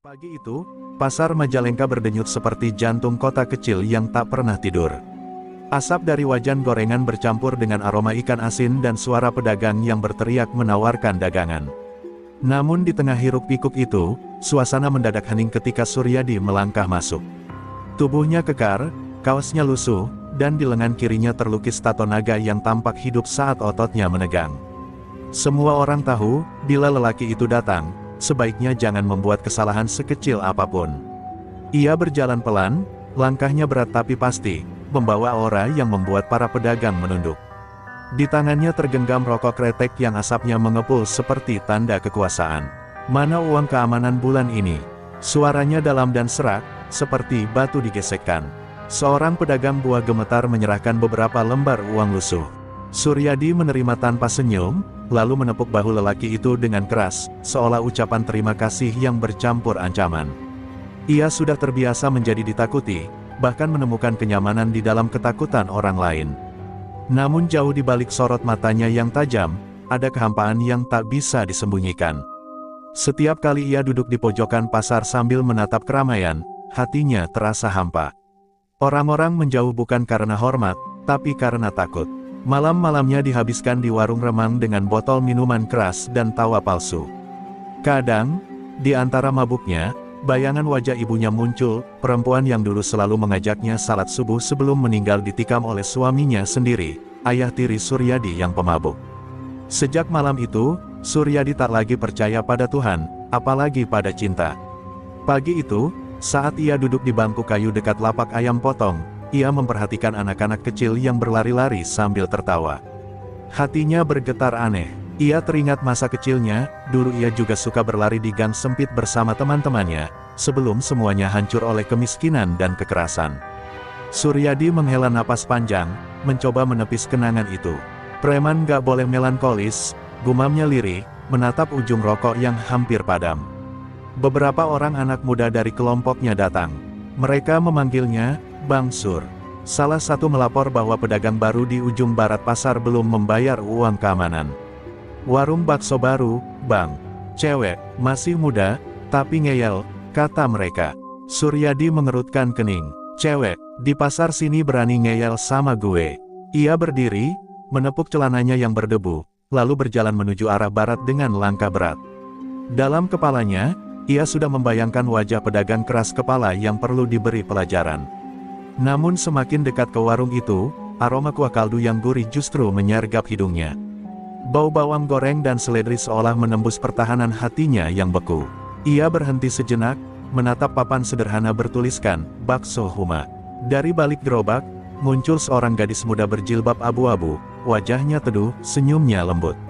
Pagi itu, pasar Majalengka berdenyut seperti jantung kota kecil yang tak pernah tidur. Asap dari wajan gorengan bercampur dengan aroma ikan asin dan suara pedagang yang berteriak menawarkan dagangan. Namun di tengah hiruk-pikuk itu, suasana mendadak hening ketika Suryadi melangkah masuk. Tubuhnya kekar, kaosnya lusuh, dan di lengan kirinya terlukis tato naga yang tampak hidup saat ototnya menegang. Semua orang tahu, bila lelaki itu datang, sebaiknya jangan membuat kesalahan sekecil apapun. Ia berjalan pelan, langkahnya berat tapi pasti, membawa aura yang membuat para pedagang menunduk. Di tangannya tergenggam rokok kretek yang asapnya mengepul seperti tanda kekuasaan. "Mana uang keamanan bulan ini?" Suaranya dalam dan serak, seperti batu digesekkan. Seorang pedagang buah gemetar menyerahkan beberapa lembar uang lusuh. Suryadi menerima tanpa senyum, lalu menepuk bahu lelaki itu dengan keras, seolah ucapan terima kasih yang bercampur ancaman. Ia sudah terbiasa menjadi ditakuti, bahkan menemukan kenyamanan di dalam ketakutan orang lain. Namun jauh di balik sorot matanya yang tajam, ada kehampaan yang tak bisa disembunyikan. Setiap kali ia duduk di pojokan pasar sambil menatap keramaian, hatinya terasa hampa. Orang-orang menjauh bukan karena hormat, tapi karena takut. Malam-malamnya dihabiskan di warung remang dengan botol minuman keras dan tawa palsu. Kadang, di antara mabuknya, bayangan wajah ibunya muncul, perempuan yang dulu selalu mengajaknya salat subuh sebelum meninggal ditikam oleh suaminya sendiri, ayah tiri Suryadi yang pemabuk. Sejak malam itu, Suryadi tak lagi percaya pada Tuhan, apalagi pada cinta. Pagi itu, saat ia duduk di bangku kayu dekat lapak ayam potong, ia memperhatikan anak-anak kecil yang berlari-lari sambil tertawa. Hatinya bergetar aneh. Ia teringat masa kecilnya, dulu ia juga suka berlari di gang sempit bersama teman-temannya, sebelum semuanya hancur oleh kemiskinan dan kekerasan. Suryadi menghela napas panjang, mencoba menepis kenangan itu. "Preman gak boleh melankolis," gumamnya lirih, menatap ujung rokok yang hampir padam. Beberapa orang anak muda dari kelompoknya datang. Mereka memanggilnya Bang Sur. Salah satu melapor bahwa pedagang baru di ujung barat pasar belum membayar uang keamanan. "Warung bakso baru, Bang. Cewek, masih muda, tapi ngeyel," kata mereka. Suryadi mengerutkan kening. "Cewek, di pasar sini berani ngeyel sama gue." Ia berdiri, menepuk celananya yang berdebu, lalu berjalan menuju arah barat dengan langkah berat. Dalam kepalanya, ia sudah membayangkan wajah pedagang keras kepala yang perlu diberi pelajaran. Namun semakin dekat ke warung itu, aroma kuah kaldu yang gurih justru menyergap hidungnya. Bau bawang goreng dan seledri seolah menembus pertahanan hatinya yang beku. Ia berhenti sejenak, menatap papan sederhana bertuliskan, "Bakso Huma." Dari balik gerobak, muncul seorang gadis muda berjilbab abu-abu, wajahnya teduh, senyumnya lembut.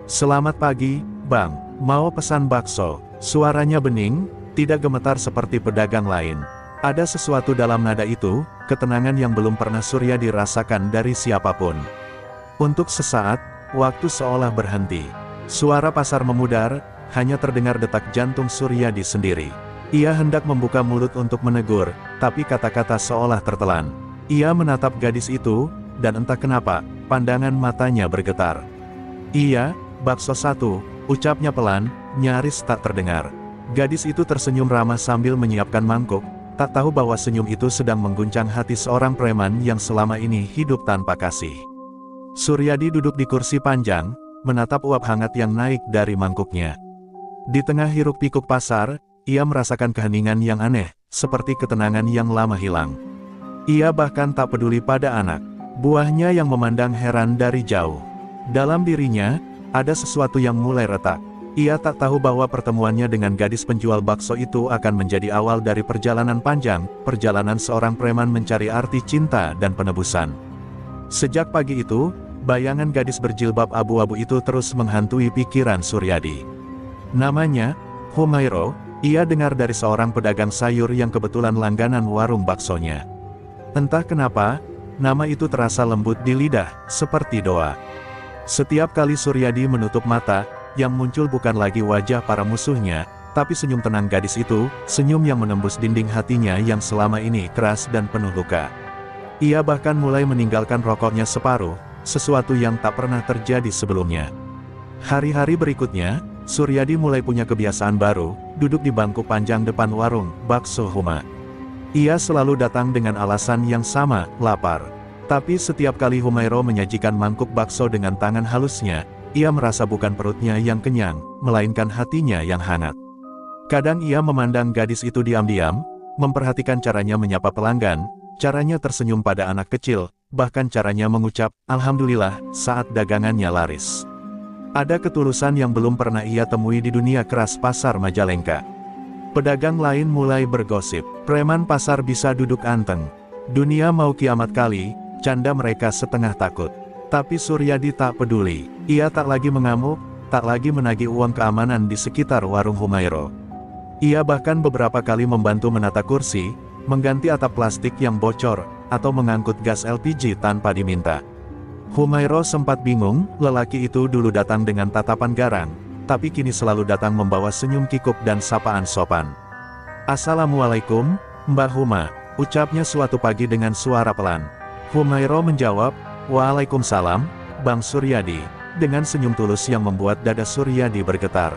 "Selamat pagi, Bang. Mau pesan bakso?" Suaranya bening, tidak gemetar seperti pedagang lain. Ada sesuatu dalam nada itu, ketenangan yang belum pernah Suryadi rasakan dari siapapun. Untuk sesaat, waktu seolah berhenti. Suara pasar memudar, hanya terdengar detak jantung Suryadi sendiri. Ia hendak membuka mulut untuk menegur, tapi kata-kata seolah tertelan. Ia menatap gadis itu, dan entah kenapa, pandangan matanya bergetar. "Iya, bakso satu," ucapnya pelan, nyaris tak terdengar. Gadis itu tersenyum ramah sambil menyiapkan mangkuk, tak tahu bahwa senyum itu sedang mengguncang hati seorang preman yang selama ini hidup tanpa kasih. Suryadi duduk di kursi panjang, menatap uap hangat yang naik dari mangkuknya. Di tengah hiruk-pikuk pasar, ia merasakan keheningan yang aneh, seperti ketenangan yang lama hilang. Ia bahkan tak peduli pada anak buahnya yang memandang heran dari jauh. Dalam dirinya, ada sesuatu yang mulai retak. Ia tak tahu bahwa pertemuannya dengan gadis penjual bakso itu akan menjadi awal dari perjalanan panjang, perjalanan seorang preman mencari arti cinta dan penebusan. Sejak pagi itu, bayangan gadis berjilbab abu-abu itu terus menghantui pikiran Suryadi. Namanya, Humairo, ia dengar dari seorang pedagang sayur yang kebetulan langganan warung baksonya. Entah kenapa, nama itu terasa lembut di lidah, seperti doa. Setiap kali Suryadi menutup mata, yang muncul bukan lagi wajah para musuhnya, tapi senyum tenang gadis itu, senyum yang menembus dinding hatinya yang selama ini keras dan penuh luka. Ia bahkan mulai meninggalkan rokoknya separuh, sesuatu yang tak pernah terjadi sebelumnya. Hari-hari berikutnya, Suryadi mulai punya kebiasaan baru, duduk di bangku panjang depan warung bakso Huma. Ia selalu datang dengan alasan yang sama, lapar. Tapi setiap kali Humairo menyajikan mangkuk bakso dengan tangan halusnya, ia merasa bukan perutnya yang kenyang, melainkan hatinya yang hangat. Kadang ia memandang gadis itu diam-diam, memperhatikan caranya menyapa pelanggan, caranya tersenyum pada anak kecil, bahkan caranya mengucap, "Alhamdulillah," saat dagangannya laris. Ada ketulusan yang belum pernah ia temui di dunia keras pasar Majalengka. Pedagang lain mulai bergosip, preman pasar bisa duduk anteng. Dunia mau kiamat kali, canda mereka setengah takut. Tapi Suryadi tak peduli. Ia tak lagi mengamuk, tak lagi menagih uang keamanan di sekitar warung Humairo. Ia bahkan beberapa kali membantu menata kursi, mengganti atap plastik yang bocor, atau mengangkut gas LPG tanpa diminta. Humairo sempat bingung, lelaki itu dulu datang dengan tatapan garang, tapi kini selalu datang membawa senyum kikuk dan sapaan sopan. "Assalamualaikum, Mbak Huma," ucapnya suatu pagi dengan suara pelan. Humairo menjawab, "Waalaikumsalam, Bang Suryadi," dengan senyum tulus yang membuat dada Suryadi bergetar.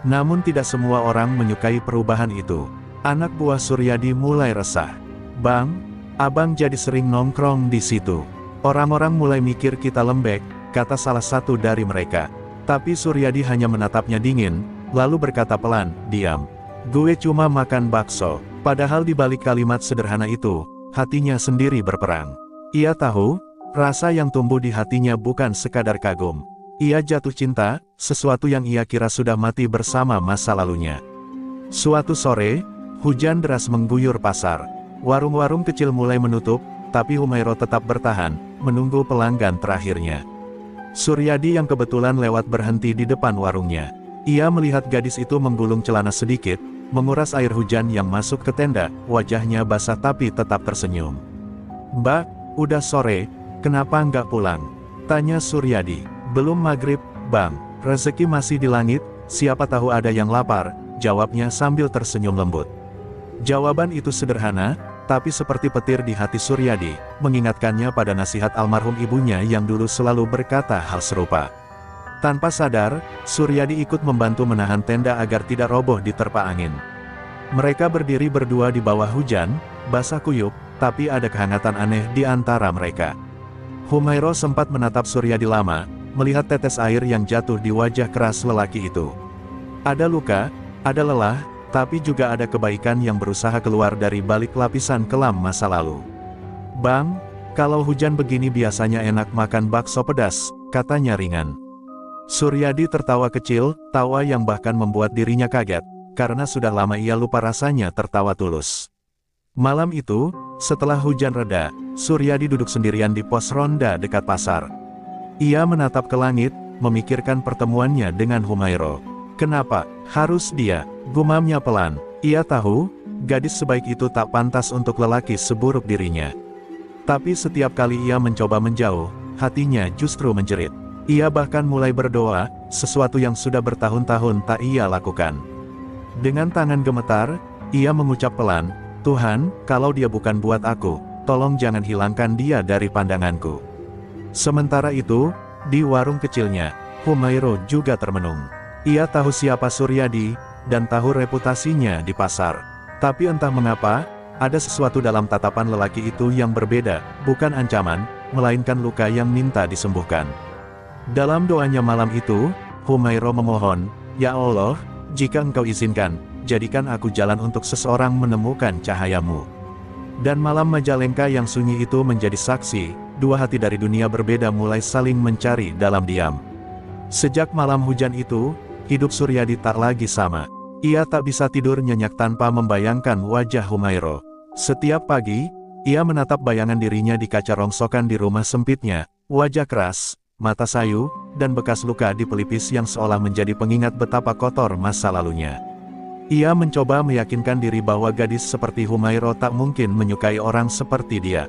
Namun tidak semua orang menyukai perubahan itu. Anak buah Suryadi mulai resah. "Bang, abang jadi sering nongkrong di situ. Orang-orang mulai mikir kita lembek," kata salah satu dari mereka. Tapi Suryadi hanya menatapnya dingin, lalu berkata pelan, "Diam. Gue cuma makan bakso." Padahal di balik kalimat sederhana itu, hatinya sendiri berperang. Ia tahu, rasa yang tumbuh di hatinya bukan sekadar kagum. Ia jatuh cinta, sesuatu yang ia kira sudah mati bersama masa lalunya. Suatu sore, hujan deras mengguyur pasar. Warung-warung kecil mulai menutup, tapi Humairo tetap bertahan, menunggu pelanggan terakhirnya. Suryadi yang kebetulan lewat berhenti di depan warungnya. Ia melihat gadis itu menggulung celana sedikit, menguras air hujan yang masuk ke tenda, wajahnya basah tapi tetap tersenyum. "Mbak, udah sore, kenapa nggak pulang?" tanya Suryadi. "Belum maghrib, Bang. Rezeki masih di langit, siapa tahu ada yang lapar," jawabnya sambil tersenyum lembut. Jawaban itu sederhana, tapi seperti petir di hati Suryadi, mengingatkannya pada nasihat almarhum ibunya yang dulu selalu berkata hal serupa. Tanpa sadar, Suryadi ikut membantu menahan tenda agar tidak roboh diterpa angin. Mereka berdiri berdua di bawah hujan, basah kuyup, tapi ada kehangatan aneh di antara mereka. Humairo sempat menatap Suryadi lama, melihat tetes air yang jatuh di wajah keras lelaki itu. Ada luka, ada lelah, tapi juga ada kebaikan yang berusaha keluar dari balik lapisan kelam masa lalu. "Bang, kalau hujan begini biasanya enak makan bakso pedas," katanya ringan. Suryadi tertawa kecil, tawa yang bahkan membuat dirinya kaget, karena sudah lama ia lupa rasanya tertawa tulus. Malam itu, setelah hujan reda, Suryadi duduk sendirian di pos ronda dekat pasar. Ia menatap ke langit, memikirkan pertemuannya dengan Humairo. Kenapa harus dia? Gumamnya pelan. Ia tahu, gadis sebaik itu tak pantas untuk lelaki seburuk dirinya. Tapi setiap kali ia mencoba menjauh, hatinya justru menjerit. Ia bahkan mulai berdoa, sesuatu yang sudah bertahun-tahun tak ia lakukan. Dengan tangan gemetar, ia mengucap pelan, "Tuhan, kalau dia bukan buat aku, tolong jangan hilangkan dia dari pandanganku." Sementara itu, di warung kecilnya, Humairo juga termenung. Ia tahu siapa Suryadi, dan tahu reputasinya di pasar. Tapi entah mengapa, ada sesuatu dalam tatapan lelaki itu yang berbeda, bukan ancaman, melainkan luka yang minta disembuhkan. Dalam doanya malam itu, Humairo memohon, "Ya Allah, jika Engkau izinkan, jadikan aku jalan untuk seseorang menemukan cahayamu." Dan malam Majalengka yang sunyi itu menjadi saksi, dua hati dari dunia berbeda mulai saling mencari dalam diam. Sejak malam hujan itu, hidup Suryadi tak lagi sama. Ia tak bisa tidur nyenyak tanpa membayangkan wajah Humairo. Setiap pagi, ia menatap bayangan dirinya di kaca rongsokan di rumah sempitnya, wajah keras, mata sayu, dan bekas luka di pelipis yang seolah menjadi pengingat betapa kotor masa lalunya. Ia mencoba meyakinkan diri bahwa gadis seperti Humairo tak mungkin menyukai orang seperti dia.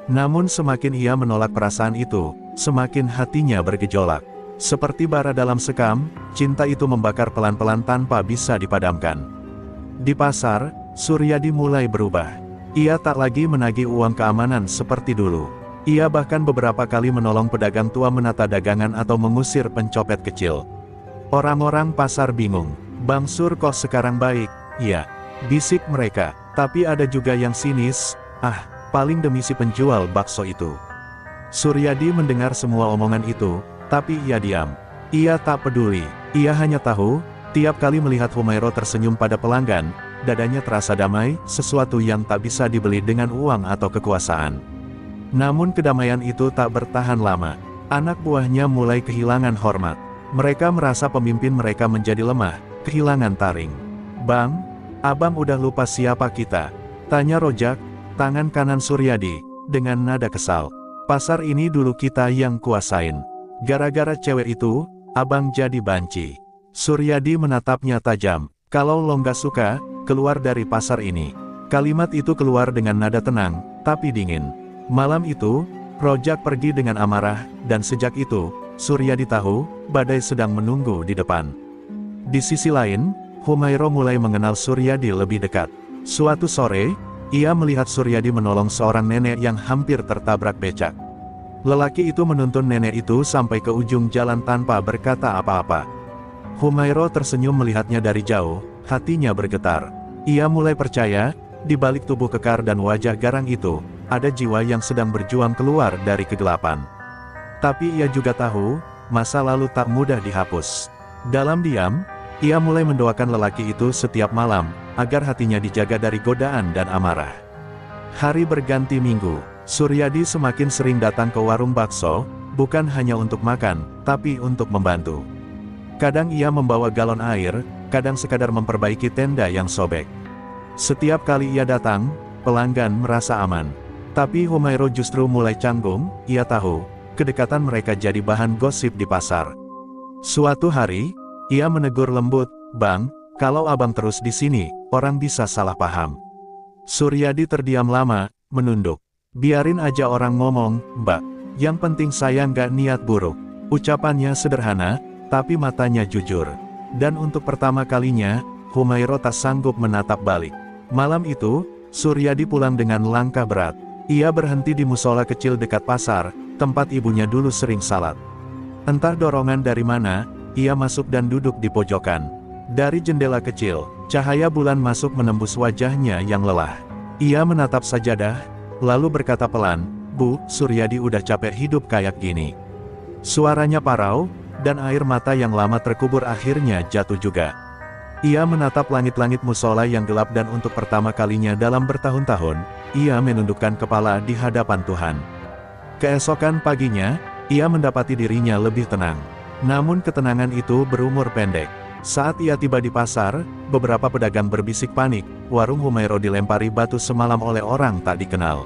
Namun semakin ia menolak perasaan itu, semakin hatinya bergejolak. Seperti bara dalam sekam, cinta itu membakar pelan-pelan tanpa bisa dipadamkan. Di pasar, Suryadi mulai berubah. Ia tak lagi menagih uang keamanan seperti dulu. Ia bahkan beberapa kali menolong pedagang tua menata dagangan atau mengusir pencopet kecil. Orang-orang pasar bingung. Bang Sur kok sekarang baik? Ya, bisik mereka. Tapi ada juga yang sinis, paling demi si penjual bakso itu. Suryadi mendengar semua omongan itu, tapi ia diam. Ia tak peduli, ia hanya tahu, tiap kali melihat Humairo tersenyum pada pelanggan, dadanya terasa damai, sesuatu yang tak bisa dibeli dengan uang atau kekuasaan. Namun kedamaian itu tak bertahan lama. Anak buahnya mulai kehilangan hormat. Mereka merasa pemimpin mereka menjadi lemah, kehilangan taring. "Bang, abang udah lupa siapa kita?" tanya Rojak, tangan kanan Suryadi, dengan nada kesal. "Pasar ini dulu kita yang kuasain. Gara-gara cewek itu, abang jadi banci." Suryadi menatapnya tajam. "Kalau lo nggak suka, keluar dari pasar ini." Kalimat itu keluar dengan nada tenang, tapi dingin. Malam itu, Rojak pergi dengan amarah, dan sejak itu, Suryadi tahu, badai sedang menunggu di depan. Di sisi lain, Humairo mulai mengenal Suryadi lebih dekat. Suatu sore, ia melihat Suryadi menolong seorang nenek yang hampir tertabrak becak. Lelaki itu menuntun nenek itu sampai ke ujung jalan tanpa berkata apa-apa. Humairo tersenyum melihatnya dari jauh, hatinya bergetar. Ia mulai percaya, di balik tubuh kekar dan wajah garang itu, ada jiwa yang sedang berjuang keluar dari kegelapan. Tapi ia juga tahu, masa lalu tak mudah dihapus. Dalam diam, ia mulai mendoakan lelaki itu setiap malam, agar hatinya dijaga dari godaan dan amarah. Hari berganti minggu, Suryadi semakin sering datang ke warung bakso, bukan hanya untuk makan, tapi untuk membantu. Kadang ia membawa galon air, kadang sekadar memperbaiki tenda yang sobek. Setiap kali ia datang, pelanggan merasa aman. Tapi Humairo justru mulai canggung, ia tahu, kedekatan mereka jadi bahan gosip di pasar. Suatu hari, ia menegur lembut, "Bang, kalau abang terus di sini, orang bisa salah paham." Suryadi terdiam lama, menunduk. "Biarin aja orang ngomong, Mbak. Yang penting saya nggak niat buruk." Ucapannya sederhana, tapi matanya jujur. Dan untuk pertama kalinya, Humairo tak sanggup menatap balik. Malam itu, Suryadi pulang dengan langkah berat. Ia berhenti di musola kecil dekat pasar, tempat ibunya dulu sering salat. Entah dorongan dari mana, ia masuk dan duduk di pojokan. Dari jendela kecil, cahaya bulan masuk menembus wajahnya yang lelah. Ia menatap sajadah, lalu berkata pelan, "Bu, Suryadi udah capek hidup kayak gini." Suaranya parau, dan air mata yang lama terkubur akhirnya jatuh juga. Ia menatap langit-langit musola yang gelap dan untuk pertama kalinya dalam bertahun-tahun, ia menundukkan kepala di hadapan Tuhan. Keesokan paginya, ia mendapati dirinya lebih tenang. Namun ketenangan itu berumur pendek. Saat ia tiba di pasar, beberapa pedagang berbisik panik, warung Humairo dilempari batu semalam oleh orang tak dikenal.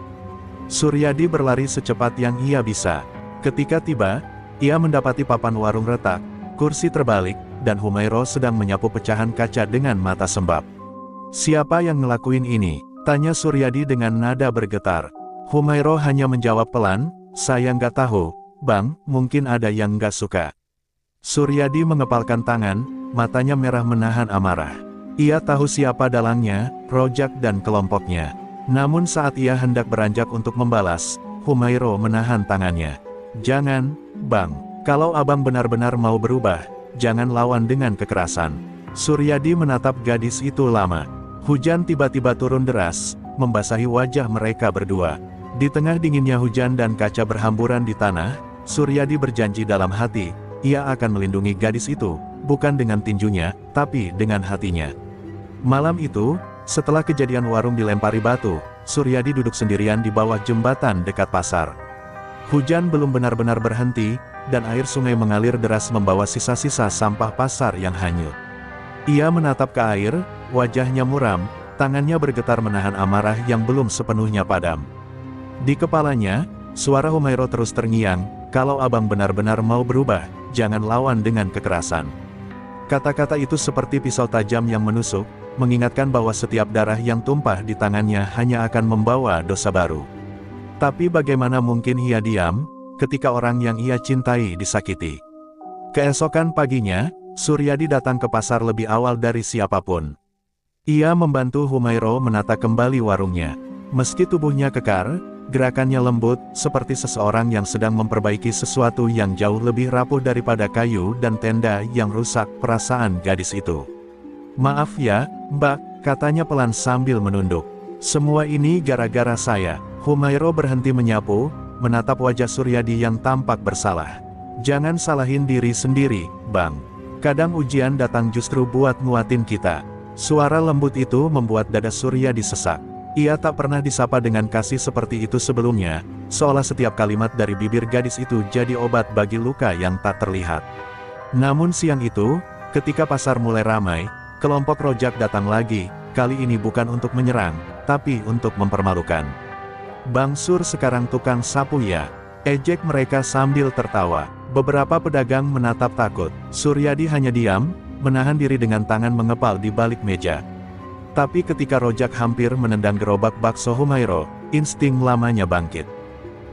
Suryadi berlari secepat yang ia bisa. Ketika tiba, ia mendapati papan warung retak, kursi terbalik, dan Humairo sedang menyapu pecahan kaca dengan mata sembab. "Siapa yang ngelakuin ini?" tanya Suryadi dengan nada bergetar. Humairo hanya menjawab pelan, "Saya nggak tahu, Bang, mungkin ada yang nggak suka." Suryadi mengepalkan tangan, matanya merah menahan amarah. Ia tahu siapa dalangnya, Rojak dan kelompoknya. Namun saat ia hendak beranjak untuk membalas, Humairo menahan tangannya. "Jangan, Bang. Kalau abang benar-benar mau berubah, jangan lawan dengan kekerasan." Suryadi menatap gadis itu lama. Hujan tiba-tiba turun deras, membasahi wajah mereka berdua. Di tengah dinginnya hujan dan kaca berhamburan di tanah, Suryadi berjanji dalam hati, ia akan melindungi gadis itu, bukan dengan tinjunya, tapi dengan hatinya. Malam itu, setelah kejadian warung dilempari batu, Suryadi duduk sendirian di bawah jembatan dekat pasar. Hujan belum benar-benar berhenti, dan air sungai mengalir deras membawa sisa-sisa sampah pasar yang hanyut. Ia menatap ke air, wajahnya muram, tangannya bergetar menahan amarah yang belum sepenuhnya padam. Di kepalanya, suara Humairo terus terngiang, "Kalau abang benar-benar mau berubah, jangan lawan dengan kekerasan." Kata-kata itu seperti pisau tajam yang menusuk, mengingatkan bahwa setiap darah yang tumpah di tangannya hanya akan membawa dosa baru. Tapi bagaimana mungkin ia diam, ketika orang yang ia cintai disakiti. Keesokan paginya, Suryadi datang ke pasar lebih awal dari siapapun. Ia membantu Humairo menata kembali warungnya. Meski tubuhnya kekar, gerakannya lembut, seperti seseorang yang sedang memperbaiki sesuatu yang jauh lebih rapuh daripada kayu dan tenda yang rusak. Perasaan gadis itu. "Maaf ya, Mbak," katanya pelan sambil menunduk. "Semua ini gara-gara saya." Humairo berhenti menyapu, menatap wajah Suryadi yang tampak bersalah. "Jangan salahin diri sendiri, Bang. Kadang ujian datang justru buat nguatin kita." Suara lembut itu membuat dada Suryadi sesak. Ia tak pernah disapa dengan kasih seperti itu sebelumnya, seolah setiap kalimat dari bibir gadis itu jadi obat bagi luka yang tak terlihat. Namun siang itu, ketika pasar mulai ramai, kelompok rojak datang lagi, kali ini bukan untuk menyerang, tapi untuk mempermalukan. "Bang Sur sekarang tukang sapu ya?" ejek mereka sambil tertawa. Beberapa pedagang menatap takut. Suryadi hanya diam, menahan diri dengan tangan mengepal di balik meja. Tapi ketika rojak hampir menendang gerobak bakso Humairo, insting lamanya bangkit.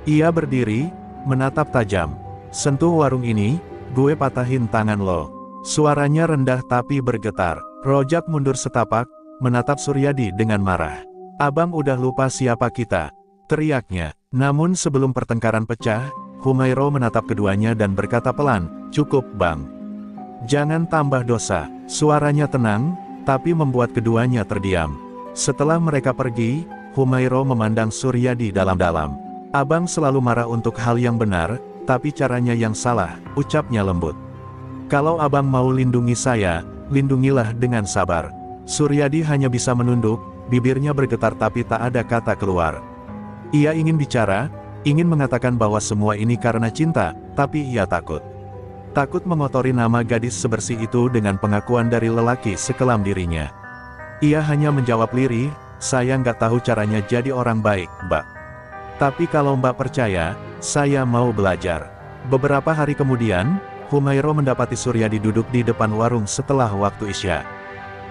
Ia berdiri, menatap tajam. "Sentuh warung ini, gue patahin tangan lo." Suaranya rendah tapi bergetar. Rojak mundur setapak, menatap Suryadi dengan marah. "Abang udah lupa siapa kita?" teriaknya. Namun sebelum pertengkaran pecah, Humairo menatap keduanya dan berkata pelan, "Cukup, Bang. Jangan tambah dosa." Suaranya tenang, tapi membuat keduanya terdiam. Setelah mereka pergi, Humairo memandang Suryadi dalam-dalam. "Abang selalu marah untuk hal yang benar, tapi caranya yang salah," ucapnya lembut. "Kalau abang mau lindungi saya, lindungilah dengan sabar." Suryadi hanya bisa menunduk, bibirnya bergetar tapi tak ada kata keluar. Ia ingin bicara, ingin mengatakan bahwa semua ini karena cinta, tapi ia takut. Takut mengotori nama gadis sebersih itu dengan pengakuan dari lelaki sekelam dirinya. Ia hanya menjawab lirih, "Saya nggak tahu caranya jadi orang baik, Mbak. Tapi kalau Mbak percaya, saya mau belajar." Beberapa hari kemudian, Humairo mendapati Suryadi duduk di depan warung setelah waktu Isya.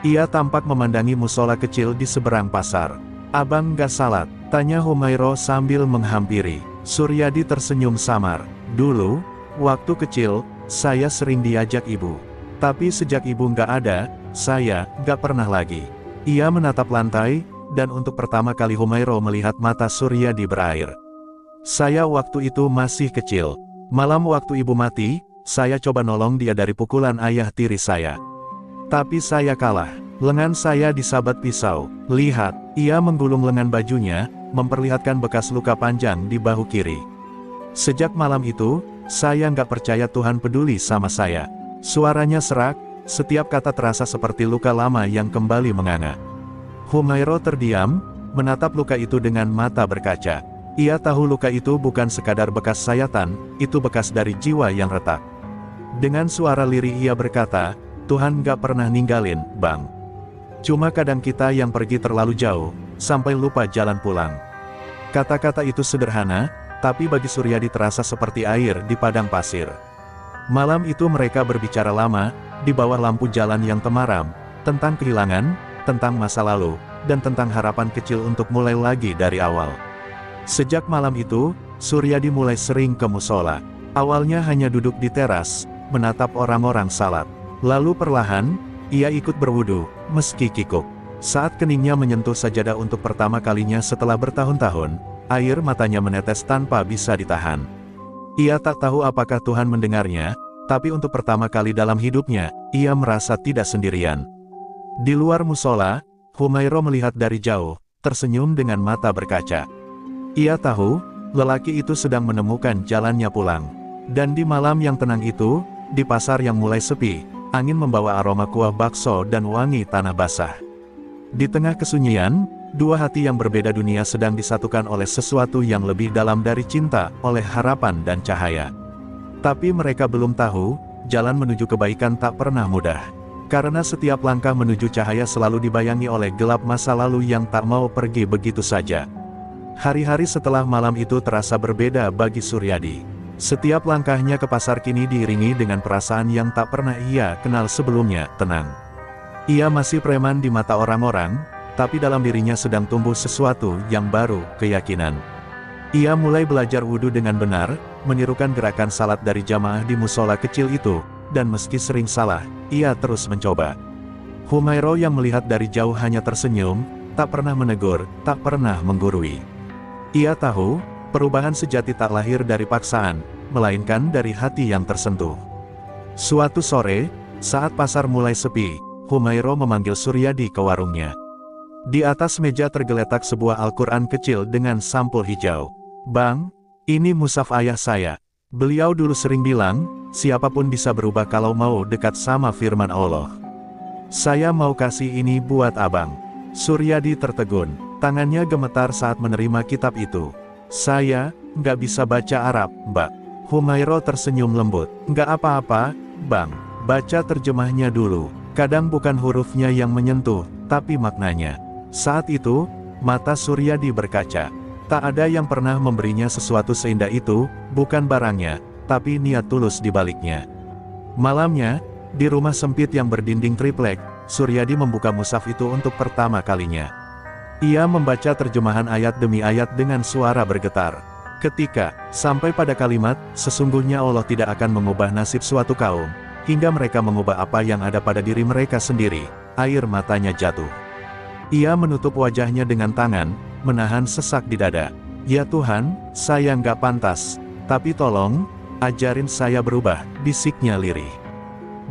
Ia tampak memandangi musola kecil di seberang pasar. "Abang nggak salat?" tanya Humairo sambil menghampiri. Suryadi tersenyum samar. "Dulu, waktu kecil, saya sering diajak ibu. Tapi sejak ibu nggak ada, saya nggak pernah lagi." Ia menatap lantai, dan untuk pertama kali Humairo melihat mata Suryadi berair. "Saya waktu itu masih kecil. Malam waktu ibu mati, saya coba nolong dia dari pukulan ayah tiri saya. Tapi saya kalah. Lengan saya disabat pisau. Lihat." Ia menggulung lengan bajunya, memperlihatkan bekas luka panjang di bahu kiri. "Sejak malam itu, saya nggak percaya Tuhan peduli sama saya." Suaranya serak, setiap kata terasa seperti luka lama yang kembali menganga. Humairo terdiam, menatap luka itu dengan mata berkaca. Ia tahu luka itu bukan sekadar bekas sayatan, itu bekas dari jiwa yang retak. Dengan suara lirih ia berkata, "Tuhan nggak pernah ninggalin, Bang. Cuma kadang kita yang pergi terlalu jauh, sampai lupa jalan pulang." Kata-kata itu sederhana, tapi bagi Suryadi terasa seperti air di padang pasir. Malam itu mereka berbicara lama, di bawah lampu jalan yang temaram, tentang kehilangan, tentang masa lalu, dan tentang harapan kecil untuk mulai lagi dari awal. Sejak malam itu, Suryadi mulai sering ke musola. Awalnya hanya duduk di teras, menatap orang-orang salat. Lalu perlahan, ia ikut berwudu, meski kikuk. Saat keningnya menyentuh sajadah untuk pertama kalinya setelah bertahun-tahun, air matanya menetes tanpa bisa ditahan. Ia tak tahu apakah Tuhan mendengarnya, tapi untuk pertama kali dalam hidupnya, ia merasa tidak sendirian. Di luar musola, Humairo melihat dari jauh, tersenyum dengan mata berkaca. Ia tahu, lelaki itu sedang menemukan jalannya pulang. Dan di malam yang tenang itu, di pasar yang mulai sepi, angin membawa aroma kuah bakso dan wangi tanah basah. Di tengah kesunyian, dua hati yang berbeda dunia sedang disatukan oleh sesuatu yang lebih dalam dari cinta, oleh harapan dan cahaya. Tapi mereka belum tahu, jalan menuju kebaikan tak pernah mudah. Karena setiap langkah menuju cahaya selalu dibayangi oleh gelap masa lalu yang tak mau pergi begitu saja. Hari-hari setelah malam itu terasa berbeda bagi Suryadi. Setiap langkahnya ke pasar kini diiringi dengan perasaan yang tak pernah ia kenal sebelumnya, tenang. Ia masih preman di mata orang-orang, tapi dalam dirinya sedang tumbuh sesuatu yang baru, keyakinan. Ia mulai belajar wudhu dengan benar, menirukan gerakan salat dari jamaah di musola kecil itu, dan meski sering salah, ia terus mencoba. Humairo yang melihat dari jauh hanya tersenyum, tak pernah menegur, tak pernah menggurui. Ia tahu, perubahan sejati tak lahir dari paksaan, melainkan dari hati yang tersentuh. Suatu sore, saat pasar mulai sepi, Humairo memanggil Suryadi ke warungnya. Di atas meja tergeletak sebuah Al-Quran kecil dengan sampul hijau. "Bang, ini mushaf ayah saya. Beliau dulu sering bilang, siapapun bisa berubah kalau mau dekat sama firman Allah. Saya mau kasih ini buat abang." Suryadi tertegun. Tangannya gemetar saat menerima kitab itu. "Saya nggak bisa baca Arab, Mbak." Humairo tersenyum lembut. "Nggak apa-apa, Bang. Baca terjemahnya dulu. Kadang bukan hurufnya yang menyentuh, tapi maknanya." Saat itu, mata Suryadi berkaca. Tak ada yang pernah memberinya sesuatu seindah itu, bukan barangnya, tapi niat tulus di baliknya. Malamnya, di rumah sempit yang berdinding triplek, Suryadi membuka mushaf itu untuk pertama kalinya. Ia membaca terjemahan ayat demi ayat dengan suara bergetar. Ketika sampai pada kalimat, "Sesungguhnya Allah tidak akan mengubah nasib suatu kaum, hingga mereka mengubah apa yang ada pada diri mereka sendiri," air matanya jatuh. Ia menutup wajahnya dengan tangan, menahan sesak di dada. "Ya Tuhan, saya nggak pantas, tapi tolong, ajarin saya berubah," bisiknya lirih.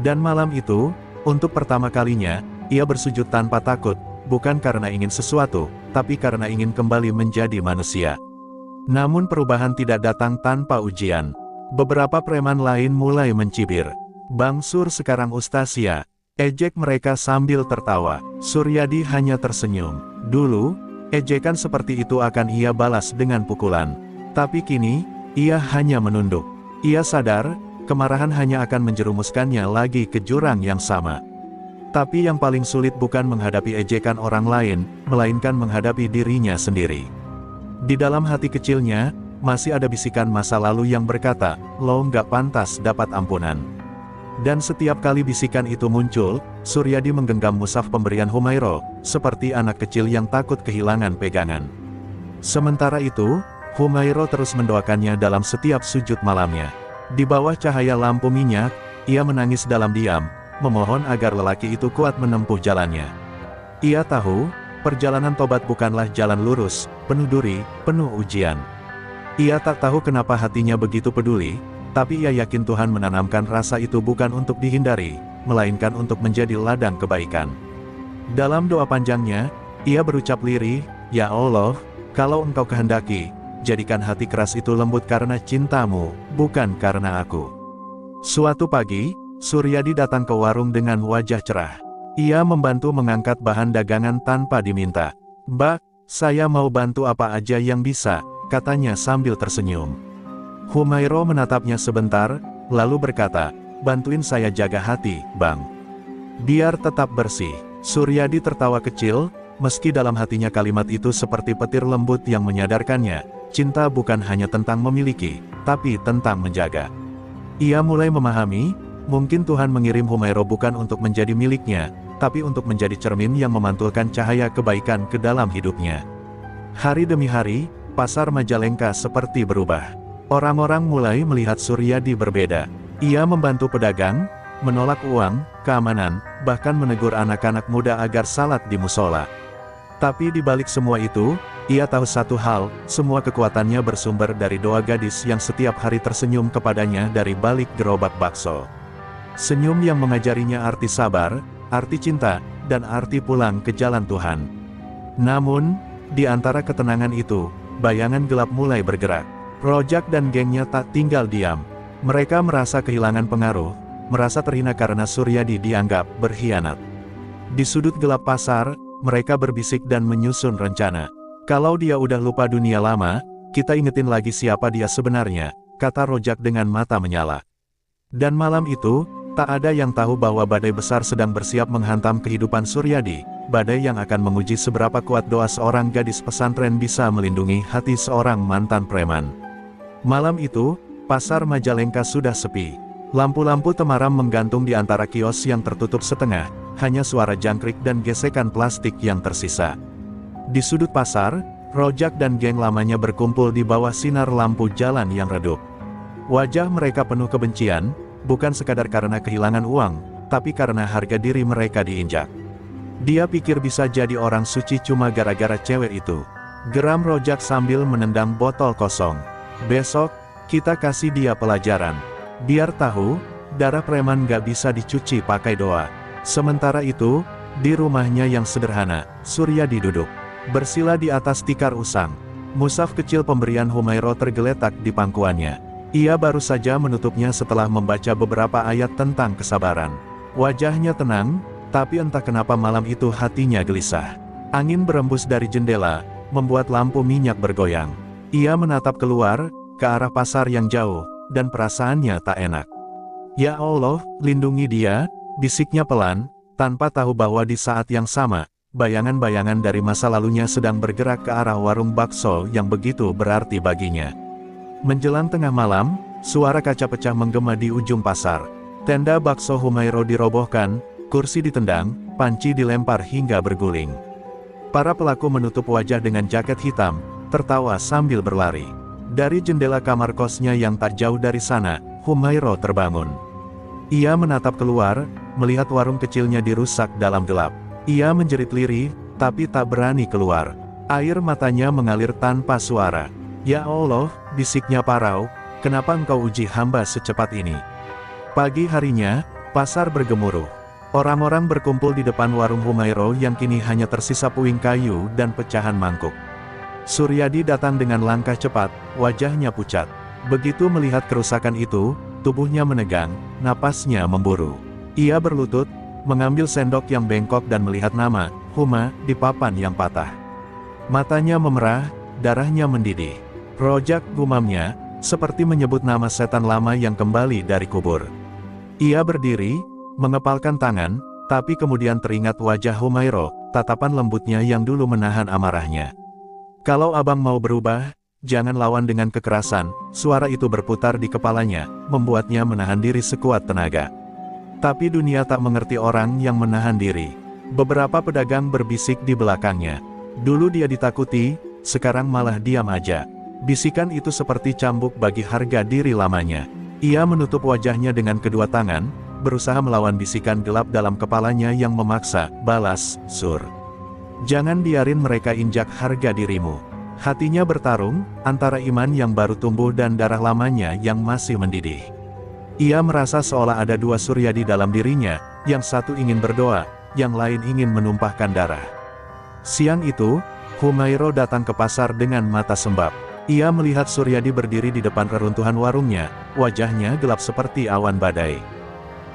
Dan malam itu, untuk pertama kalinya, ia bersujud tanpa takut, bukan karena ingin sesuatu, tapi karena ingin kembali menjadi manusia. Namun perubahan tidak datang tanpa ujian. Beberapa preman lain mulai mencibir. "Bang Sur sekarang Ustasia," ejek mereka sambil tertawa. Suryadi hanya tersenyum. Dulu, ejekan seperti itu akan ia balas dengan pukulan. Tapi kini, ia hanya menunduk. Ia sadar, kemarahan hanya akan menjerumuskannya lagi ke jurang yang sama. Tapi yang paling sulit bukan menghadapi ejekan orang lain, melainkan menghadapi dirinya sendiri. Di dalam hati kecilnya, masih ada bisikan masa lalu yang berkata, "Lo nggak pantas dapat ampunan." Dan setiap kali bisikan itu muncul, Suryadi menggenggam mushaf pemberian Humairo, seperti anak kecil yang takut kehilangan pegangan. Sementara itu, Humairo terus mendoakannya dalam setiap sujud malamnya. Di bawah cahaya lampu minyak, ia menangis dalam diam, memohon agar lelaki itu kuat menempuh jalannya. Ia tahu, perjalanan tobat bukanlah jalan lurus, penuh duri, penuh ujian. Ia tak tahu kenapa hatinya begitu peduli, tapi ia yakin Tuhan menanamkan rasa itu bukan untuk dihindari, melainkan untuk menjadi ladang kebaikan. Dalam doa panjangnya, ia berucap lirih, "Ya Allah, kalau Engkau kehendaki, jadikan hati keras itu lembut karena cintamu, bukan karena aku." Suatu pagi, Suryadi datang ke warung dengan wajah cerah. Ia membantu mengangkat bahan dagangan tanpa diminta. "Mbak, saya mau bantu apa aja yang bisa," katanya sambil tersenyum. Humairo menatapnya sebentar, lalu berkata, "Bantuin saya jaga hati, Bang. Biar tetap bersih." Suryadi tertawa kecil, meski dalam hatinya kalimat itu seperti petir lembut yang menyadarkannya, cinta bukan hanya tentang memiliki, tapi tentang menjaga. Ia mulai memahami, mungkin Tuhan mengirim Humairo bukan untuk menjadi miliknya, tapi untuk menjadi cermin yang memantulkan cahaya kebaikan ke dalam hidupnya. Hari demi hari, pasar Majalengka seperti berubah. Orang-orang mulai melihat Suryadi berbeda. Ia membantu pedagang, menolak uang, keamanan, bahkan menegur anak-anak muda agar salat di musola. Tapi di balik semua itu, ia tahu satu hal, semua kekuatannya bersumber dari doa gadis yang setiap hari tersenyum kepadanya dari balik gerobak bakso. Senyum yang mengajarinya arti sabar, arti cinta, dan arti pulang ke jalan Tuhan. Namun, di antara ketenangan itu, bayangan gelap mulai bergerak. Rojak dan gengnya tak tinggal diam. Mereka merasa kehilangan pengaruh, merasa terhina karena Suryadi dianggap berkhianat. Di sudut gelap pasar, mereka berbisik dan menyusun rencana. "Kalau dia udah lupa dunia lama, kita ingetin lagi siapa dia sebenarnya," kata Rojak dengan mata menyala. Dan malam itu, tak ada yang tahu bahwa badai besar sedang bersiap menghantam kehidupan Suryadi, badai yang akan menguji seberapa kuat doa seorang gadis pesantren bisa melindungi hati seorang mantan preman. Malam itu, pasar Majalengka sudah sepi. Lampu-lampu temaram menggantung di antara kios yang tertutup setengah, hanya suara jangkrik dan gesekan plastik yang tersisa. Di sudut pasar, Rojak dan geng lamanya berkumpul di bawah sinar lampu jalan yang redup. Wajah mereka penuh kebencian, bukan sekadar karena kehilangan uang, tapi karena harga diri mereka diinjak. "Dia pikir bisa jadi orang suci cuma gara-gara cewek itu," geram Rojak sambil menendang botol kosong. "Besok, kita kasih dia pelajaran. Biar tahu, darah preman gak bisa dicuci pakai doa." Sementara itu, di rumahnya yang sederhana, Suryadi duduk bersila di atas tikar usang. Mushaf kecil pemberian Humairah tergeletak di pangkuannya. Ia baru saja menutupnya setelah membaca beberapa ayat tentang kesabaran. Wajahnya tenang, tapi entah kenapa malam itu hatinya gelisah. Angin berembus dari jendela, membuat lampu minyak bergoyang. Ia menatap keluar, ke arah pasar yang jauh, dan perasaannya tak enak. "Ya Allah, lindungi dia," bisiknya pelan, tanpa tahu bahwa di saat yang sama, bayangan-bayangan dari masa lalunya sedang bergerak ke arah warung bakso yang begitu berarti baginya. Menjelang tengah malam, suara kaca pecah menggema di ujung pasar. Tenda bakso Humairah dirobohkan, kursi ditendang, panci dilempar hingga berguling. Para pelaku menutup wajah dengan jaket hitam, tertawa sambil berlari. Dari jendela kamar kosnya yang tak jauh dari sana, Humairah terbangun. Ia menatap keluar, melihat warung kecilnya dirusak dalam gelap. Ia menjerit lirih, tapi tak berani keluar. Air matanya mengalir tanpa suara. "Ya Allah," bisiknya parau, "kenapa engkau uji hamba secepat ini?" Pagi harinya, pasar bergemuruh. Orang-orang berkumpul di depan warung Humairah yang kini hanya tersisa puing kayu dan pecahan mangkuk. Suryadi datang dengan langkah cepat, wajahnya pucat. Begitu melihat kerusakan itu, tubuhnya menegang, napasnya memburu. Ia berlutut, mengambil sendok yang bengkok dan melihat nama, Huma, di papan yang patah. Matanya memerah, darahnya mendidih. "Rojak," gumamnya, seperti menyebut nama setan lama yang kembali dari kubur. Ia berdiri, mengepalkan tangan, tapi kemudian teringat wajah Humairah, tatapan lembutnya yang dulu menahan amarahnya. "Kalau abang mau berubah, jangan lawan dengan kekerasan." Suara itu berputar di kepalanya, membuatnya menahan diri sekuat tenaga. Tapi dunia tak mengerti orang yang menahan diri. Beberapa pedagang berbisik di belakangnya. Dulu dia ditakuti, sekarang malah diam aja. Bisikan itu seperti cambuk bagi harga diri lamanya. Ia menutup wajahnya dengan kedua tangan, berusaha melawan bisikan gelap dalam kepalanya yang memaksa, "Balas, Sur. Jangan biarin mereka injak harga dirimu." Hatinya bertarung, antara iman yang baru tumbuh dan darah lamanya yang masih mendidih. Ia merasa seolah ada dua Suryadi dalam dirinya, yang satu ingin berdoa, yang lain ingin menumpahkan darah. Siang itu, Humairah datang ke pasar dengan mata sembab. Ia melihat Suryadi berdiri di depan reruntuhan warungnya, wajahnya gelap seperti awan badai.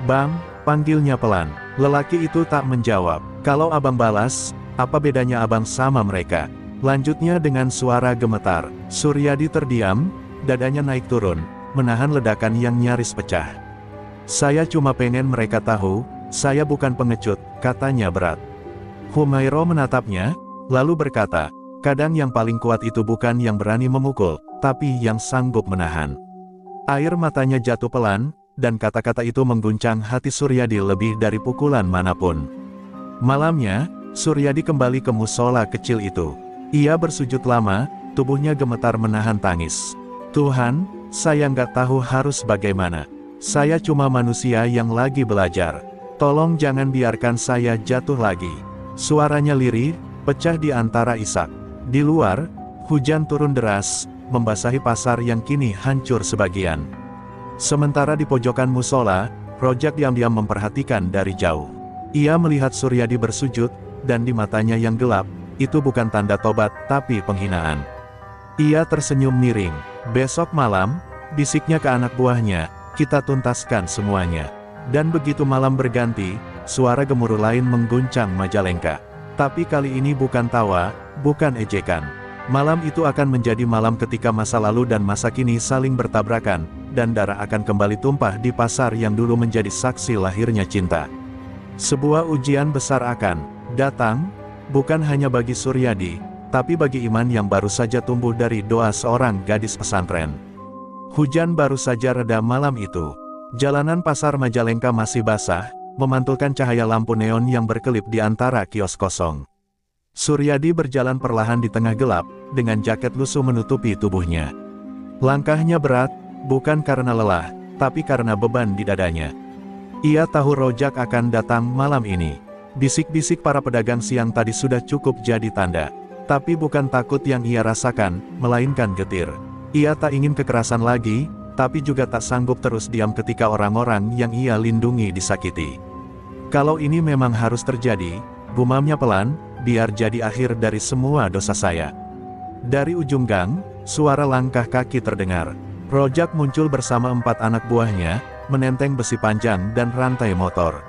"Bang," panggilnya pelan. Lelaki itu tak menjawab. "Kalau abang balas, apa bedanya abang sama mereka?" Lanjutnya dengan suara gemetar. Suryadi terdiam, dadanya naik turun, menahan ledakan yang nyaris pecah. "Saya cuma pengen mereka tahu, saya bukan pengecut," katanya berat. Humairah menatapnya, lalu berkata, "Kadang yang paling kuat itu bukan yang berani memukul, tapi yang sanggup menahan." Air matanya jatuh pelan, dan kata-kata itu mengguncang hati Suryadi lebih dari pukulan manapun. Malamnya, Suryadi kembali ke musola kecil itu. Ia bersujud lama, tubuhnya gemetar menahan tangis. "Tuhan, saya nggak tahu harus bagaimana. Saya cuma manusia yang lagi belajar. Tolong jangan biarkan saya jatuh lagi." Suaranya lirih, pecah di antara isak. Di luar, hujan turun deras, membasahi pasar yang kini hancur sebagian. Sementara di pojokan musola, Rojak diam-diam memperhatikan dari jauh. Ia melihat Suryadi bersujud, dan di matanya yang gelap, itu bukan tanda tobat, tapi penghinaan. Ia tersenyum miring. "Besok malam," bisiknya ke anak buahnya, "kita tuntaskan semuanya." Dan begitu malam berganti, suara gemuruh lain mengguncang Majalengka. Tapi kali ini bukan tawa, bukan ejekan. Malam itu akan menjadi malam ketika masa lalu dan masa kini saling bertabrakan, dan darah akan kembali tumpah di pasar yang dulu menjadi saksi lahirnya cinta. Sebuah ujian besar akan datang, bukan hanya bagi Suryadi, tapi bagi iman yang baru saja tumbuh dari doa seorang gadis pesantren. Hujan baru saja reda malam itu. Jalanan pasar Majalengka masih basah, memantulkan cahaya lampu neon yang berkelip di antara kios kosong. Suryadi berjalan perlahan di tengah gelap, dengan jaket lusuh menutupi tubuhnya. Langkahnya berat, bukan karena lelah, tapi karena beban di dadanya. Ia tahu Rojak akan datang malam ini. Bisik-bisik para pedagang siang tadi sudah cukup jadi tanda. Tapi bukan takut yang ia rasakan, melainkan getir. Ia tak ingin kekerasan lagi, tapi juga tak sanggup terus diam ketika orang-orang yang ia lindungi disakiti. Kalau ini memang harus terjadi, gumamnya pelan, biar jadi akhir dari semua dosa saya. Dari ujung gang, suara langkah kaki terdengar. Rojak muncul bersama 4 anak buahnya, menenteng besi panjang dan rantai motor.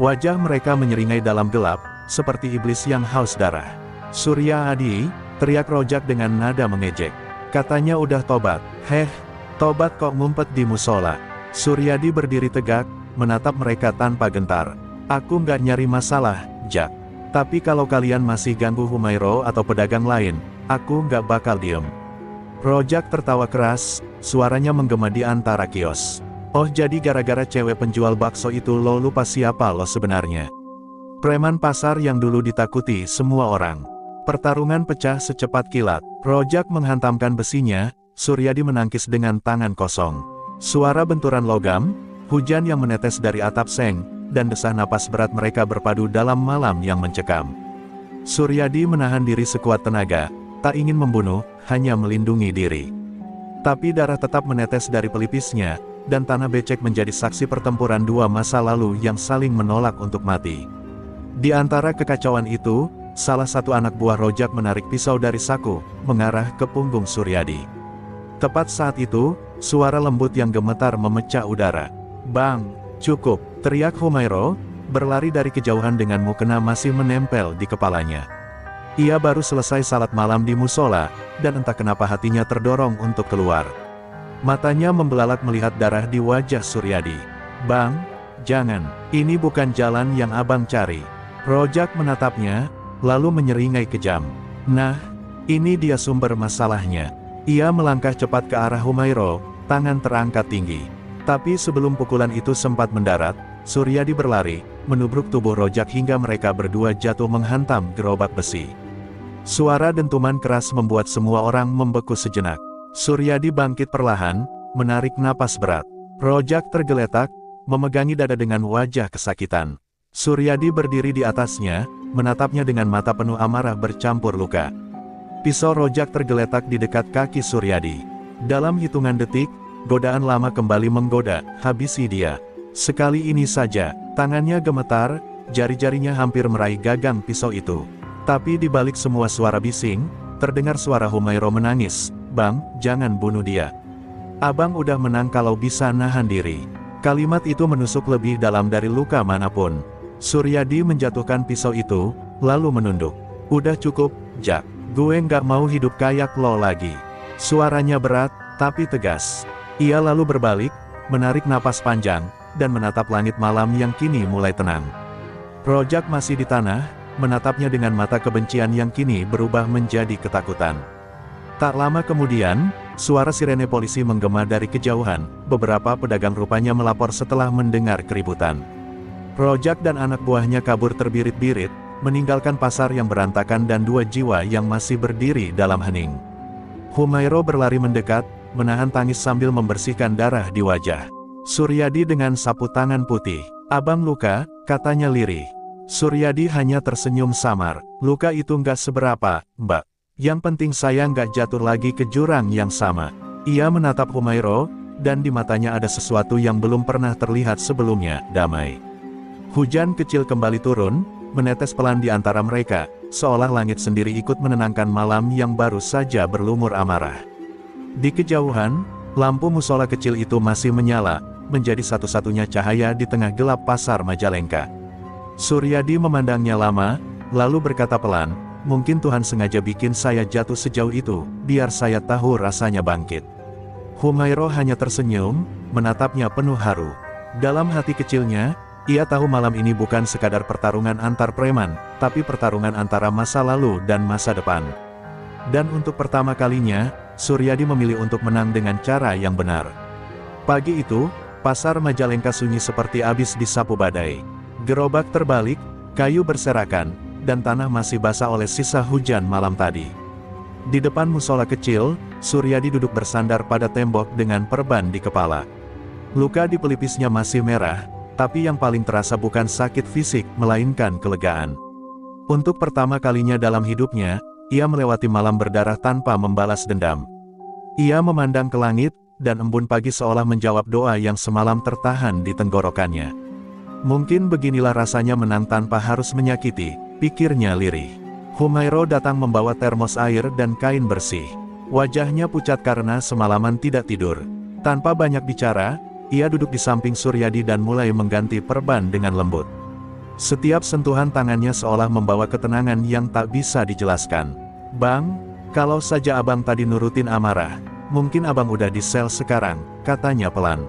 Wajah mereka menyeringai dalam gelap, seperti iblis yang haus darah. "Surya Adi," teriak Rojak dengan nada mengejek. "Katanya udah tobat." "Heh, tobat kok ngumpet di musola?" Suryadi berdiri tegak, menatap mereka tanpa gentar. "Aku nggak nyari masalah, Jak. Tapi kalau kalian masih ganggu Humairo atau pedagang lain, aku nggak bakal diem." Rojak tertawa keras, suaranya menggema di antara kios. "Oh, jadi gara-gara cewek penjual bakso itu lo lupa siapa lo sebenarnya?" Preman pasar yang dulu ditakuti semua orang. Pertarungan pecah secepat kilat. Rojak menghantamkan besinya, Suryadi menangkis dengan tangan kosong. Suara benturan logam, hujan yang menetes dari atap seng, dan desah napas berat mereka berpadu dalam malam yang mencekam. Suryadi menahan diri sekuat tenaga, tak ingin membunuh, hanya melindungi diri. Tapi darah tetap menetes dari pelipisnya, dan tanah becek menjadi saksi pertempuran 2 masa lalu yang saling menolak untuk mati. Di antara kekacauan itu, salah satu anak buah Rojak menarik pisau dari saku, mengarah ke punggung Suryadi. Tepat saat itu, suara lembut yang gemetar memecah udara. "Bang, cukup!" teriak Humairo, berlari dari kejauhan dengan mukena masih menempel di kepalanya. Ia baru selesai salat malam di musola, dan entah kenapa hatinya terdorong untuk keluar. Matanya membelalak melihat darah di wajah Suryadi. "Bang, jangan, ini bukan jalan yang abang cari." Rojak menatapnya, lalu menyeringai kejam. "Nah, ini dia sumber masalahnya." Ia melangkah cepat ke arah Humairo, tangan terangkat tinggi. Tapi sebelum pukulan itu sempat mendarat, Suryadi berlari, menubruk tubuh Rojak hingga mereka berdua jatuh menghantam gerobak besi. Suara dentuman keras membuat semua orang membeku sejenak. Suryadi bangkit perlahan, menarik napas berat. Rojak tergeletak, memegangi dada dengan wajah kesakitan. Suryadi berdiri di atasnya, menatapnya dengan mata penuh amarah bercampur luka. Pisau Rojak tergeletak di dekat kaki Suryadi. Dalam hitungan detik, godaan lama kembali menggoda, habisi dia. Sekali ini saja, tangannya gemetar, jari-jarinya hampir meraih gagang pisau itu. Tapi di balik semua suara bising, terdengar suara Humairo menangis. "Bang, jangan bunuh dia. Abang udah menang kalau bisa nahan diri." Kalimat itu menusuk lebih dalam dari luka manapun. Suryadi menjatuhkan pisau itu, lalu menunduk. "Udah cukup, Jak. Gue nggak mau hidup kayak lo lagi." Suaranya berat, tapi tegas. Ia lalu berbalik, menarik napas panjang, dan menatap langit malam yang kini mulai tenang. Rojak masih di tanah, menatapnya dengan mata kebencian yang kini berubah menjadi ketakutan. Tak lama kemudian, suara sirene polisi menggema dari kejauhan. Beberapa pedagang rupanya melapor setelah mendengar keributan. Rojak dan anak buahnya kabur terbirit-birit, meninggalkan pasar yang berantakan dan 2 jiwa yang masih berdiri dalam hening. Humairo berlari mendekat, menahan tangis sambil membersihkan darah di wajah. Suryadi dengan sapu tangan putih. "Abang luka," katanya lirih. Suryadi hanya tersenyum samar. "Luka itu nggak seberapa, Mbak. Yang penting saya nggak jatuh lagi ke jurang yang sama." Ia menatap Humairo, dan di matanya ada sesuatu yang belum pernah terlihat sebelumnya, damai. Hujan kecil kembali turun, menetes pelan di antara mereka, seolah langit sendiri ikut menenangkan malam yang baru saja berlumur amarah. Di kejauhan, lampu musola kecil itu masih menyala, menjadi satu-satunya cahaya di tengah gelap pasar Majalengka. Suryadi memandangnya lama, lalu berkata pelan, "Mungkin Tuhan sengaja bikin saya jatuh sejauh itu, biar saya tahu rasanya bangkit." Humairo hanya tersenyum, menatapnya penuh haru. Dalam hati kecilnya, ia tahu malam ini bukan sekadar pertarungan antar preman, tapi pertarungan antara masa lalu dan masa depan. Dan untuk pertama kalinya, Suryadi memilih untuk menang dengan cara yang benar. Pagi itu, pasar Majalengka sunyi seperti habis disapu badai. Gerobak terbalik, kayu berserakan, dan tanah masih basah oleh sisa hujan malam tadi. Di depan musola kecil, Suryadi duduk bersandar pada tembok dengan perban di kepala. Luka di pelipisnya masih merah, tapi yang paling terasa bukan sakit fisik, melainkan kelegaan. Untuk pertama kalinya dalam hidupnya, ia melewati malam berdarah tanpa membalas dendam. Ia memandang ke langit, dan embun pagi seolah menjawab doa yang semalam tertahan di tenggorokannya. Mungkin beginilah rasanya menang tanpa harus menyakiti, pikirnya lirih. Humairo datang membawa termos air dan kain bersih. Wajahnya pucat karena semalaman tidak tidur. Tanpa banyak bicara, ia duduk di samping Suryadi dan mulai mengganti perban dengan lembut. Setiap sentuhan tangannya seolah membawa ketenangan yang tak bisa dijelaskan. "Bang, kalau saja abang tadi nurutin amarah, mungkin abang udah di sel sekarang," katanya pelan.